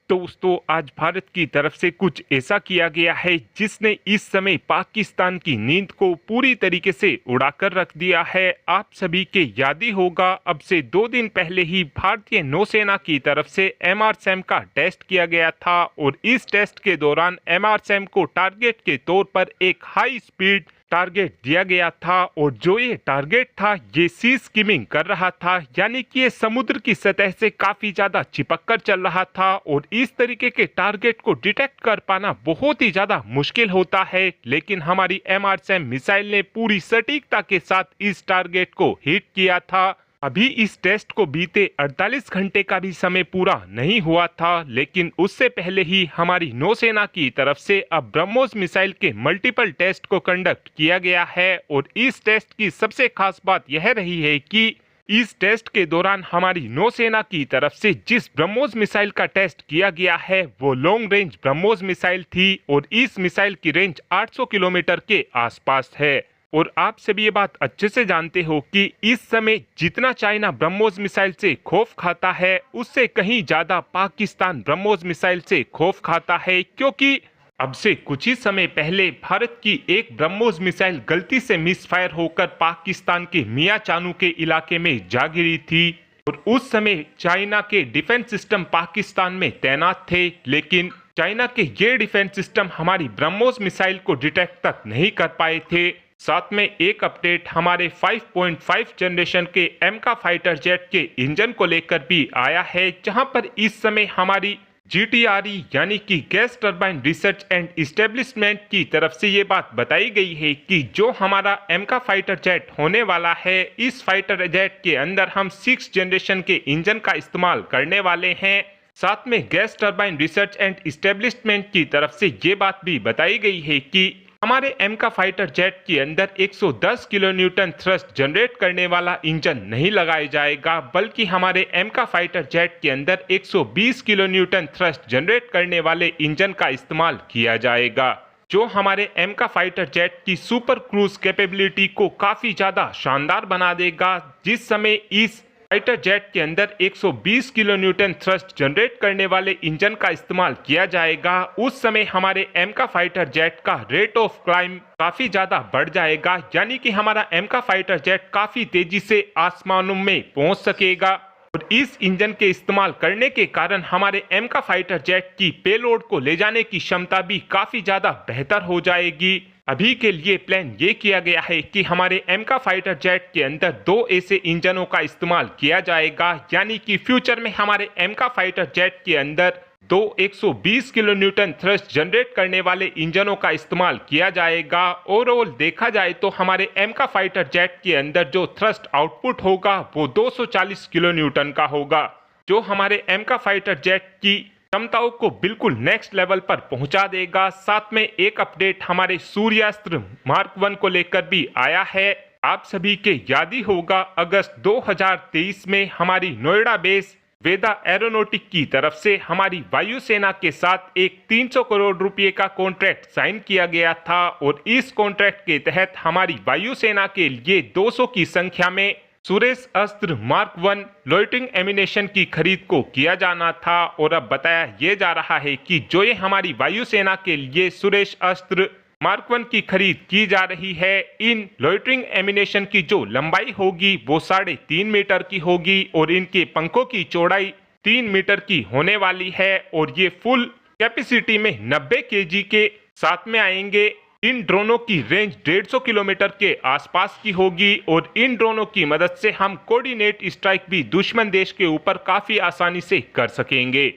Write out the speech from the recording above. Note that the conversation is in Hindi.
दोस्तों आज भारत की तरफ से कुछ ऐसा किया गया है जिसने इस समय पाकिस्तान की नींद को पूरी तरीके से उड़ाकर रख दिया है। आप सभी के याद ही होगा, अब से 2 दिन पहले ही भारतीय नौसेना की तरफ से एमआरसैम का टेस्ट किया गया था और इस टेस्ट के दौरान एमआरसैम को टारगेट के तौर पर एक हाई स्पीड टारगेट दिया गया था और जो ये टारगेट था ये सी स्किमिंग कर रहा था, यानी कि ये समुद्र की सतह से काफी ज्यादा चिपक कर चल रहा था और इस तरीके के टारगेट को डिटेक्ट कर पाना बहुत ही ज्यादा मुश्किल होता है। लेकिन हमारी एमआरसैम मिसाइल ने पूरी सटीकता के साथ इस टारगेट को हिट किया था। अभी इस टेस्ट को बीते 48 घंटे का भी समय पूरा नहीं हुआ था, लेकिन उससे पहले ही हमारी नौसेना की तरफ से अब ब्रह्मोस मिसाइल के मल्टीपल टेस्ट को कंडक्ट किया गया है। और इस टेस्ट की सबसे खास बात यह रही है कि इस टेस्ट के दौरान हमारी नौसेना की तरफ से जिस ब्रह्मोस मिसाइल का टेस्ट किया गया है वो लॉन्ग रेंज ब्रह्मोस मिसाइल थी और इस मिसाइल की रेंज 800 किलोमीटर के आसपास है। और आप सभी ये बात अच्छे से जानते हो कि इस समय जितना चाइना ब्रह्मोस मिसाइल से खौफ खाता है उससे कहीं ज्यादा पाकिस्तान ब्रह्मोस मिसाइल से खौफ खाता है, क्योंकि अब से कुछ ही समय पहले भारत की एक ब्रह्मोस मिसाइल गलती से मिसफायर होकर पाकिस्तान के मियां चानू के इलाके में जा गिरी थी और उस समय चाइना के डिफेंस सिस्टम पाकिस्तान में तैनात थे, लेकिन चाइना के ये डिफेंस सिस्टम हमारी ब्रह्मोस मिसाइल को डिटेक्ट तक नहीं कर पाए थे। साथ में एक अपडेट हमारे 5.5 जनरेशन के एमका फाइटर जेट के इंजन को लेकर भी आया है, जहां पर इस समय हमारी जीटीआरई यानी कि gas turbine research and establishment की तरफ से ये बात बताई गई है कि जो हमारा एमका फाइटर जेट होने वाला है, इस फाइटर जेट के अंदर हम 6 जनरेशन के इंजन का इस्तेमाल करने वाले हैं। साथ में gas turbine research and establishment की तरफ से ये बात भी बताई गई है कि हमारे एमका फाइटर जेट के अंदर 110 किलो न्यूटन थ्रस्ट जनरेट करने वाला इंजन नहीं लगाया जाएगा, बल्कि हमारे एमका फाइटर जेट के अंदर 120 किलो न्यूटन थ्रस्ट जनरेट करने वाले इंजन का इस्तेमाल किया जाएगा, जो हमारे एमका फाइटर जेट की सुपर क्रूज कैपेबिलिटी को काफी ज्यादा शानदार बना देगा। जिस समय इस फाइटर जेट के अंदर 120 किलो न्यूटन थ्रस्ट जनरेट करने वाले इंजन का इस्तेमाल किया जाएगा, उस समय हमारे एमका फाइटर जेट का रेट ऑफ क्लाइंब काफी ज्यादा बढ़ जाएगा, यानी कि हमारा एमका फाइटर जेट काफी तेजी से आसमानों में पहुंच सकेगा। और इस इंजन के इस्तेमाल करने के कारण हमारे एमका फाइटर जेट की पेलोड को ले जाने की क्षमता भी काफी ज्यादा बेहतर हो जाएगी। अभी के लिए प्लान ये किया गया है कि हमारे एमका फाइटर जेट के अंदर 2 ऐसे इंजनों का इस्तेमाल किया जाएगा, यानी कि फ्यूचर में हमारे एमका फाइटर जेट के अंदर 2 120 किलो न्यूटन थ्रस्ट जनरेट करने वाले इंजनों का इस्तेमाल किया जाएगा। ओवरऑल देखा जाए तो हमारे एमका फाइटर जेट के अंदर जो थ्रस्ट आउटपुट होगा वो 240 किलो न्यूटन का होगा, जो हमारे एमका फाइटर जेट की क्षमताओं को बिल्कुल नेक्स्ट लेवल पर पहुंचा देगा। साथ में एक अपडेट हमारे सूर्यास्त्र मार्क 1 को लेकर भी आया है। आप सभी के याद ही होगा, अगस्त 2023 में हमारी नोएडा बेस वेदा एरोनॉटिक की तरफ से हमारी वायुसेना के साथ एक 300 करोड़ रुपए का कॉन्ट्रैक्ट साइन किया गया था और इस कॉन्ट्रैक्ट के तहत हमारी वायुसेना के लिए 200 की संख्या में सुरेश अस्त्र मार्क 1 लॉइटरिंग एमिनेशन की खरीद को किया जाना था। और अब बताया ये जा रहा है कि जो ये हमारी वायुसेना के लिए सुरेश अस्त्र मार्क 1 की खरीद की जा रही है, इन लॉइटरिंग एमिनेशन की जो लंबाई होगी वो 3.5 मीटर की होगी और इनके पंखों की चौड़ाई 3 मीटर की होने वाली है और ये फुल कैपेसिटी में 90 केजी के साथ में आएंगे। इन ड्रोनों की रेंज 150 किलोमीटर के आसपास की होगी और इन ड्रोनों की मदद से हम कोऑर्डिनेट स्ट्राइक भी दुश्मन देश के ऊपर काफी आसानी से कर सकेंगे।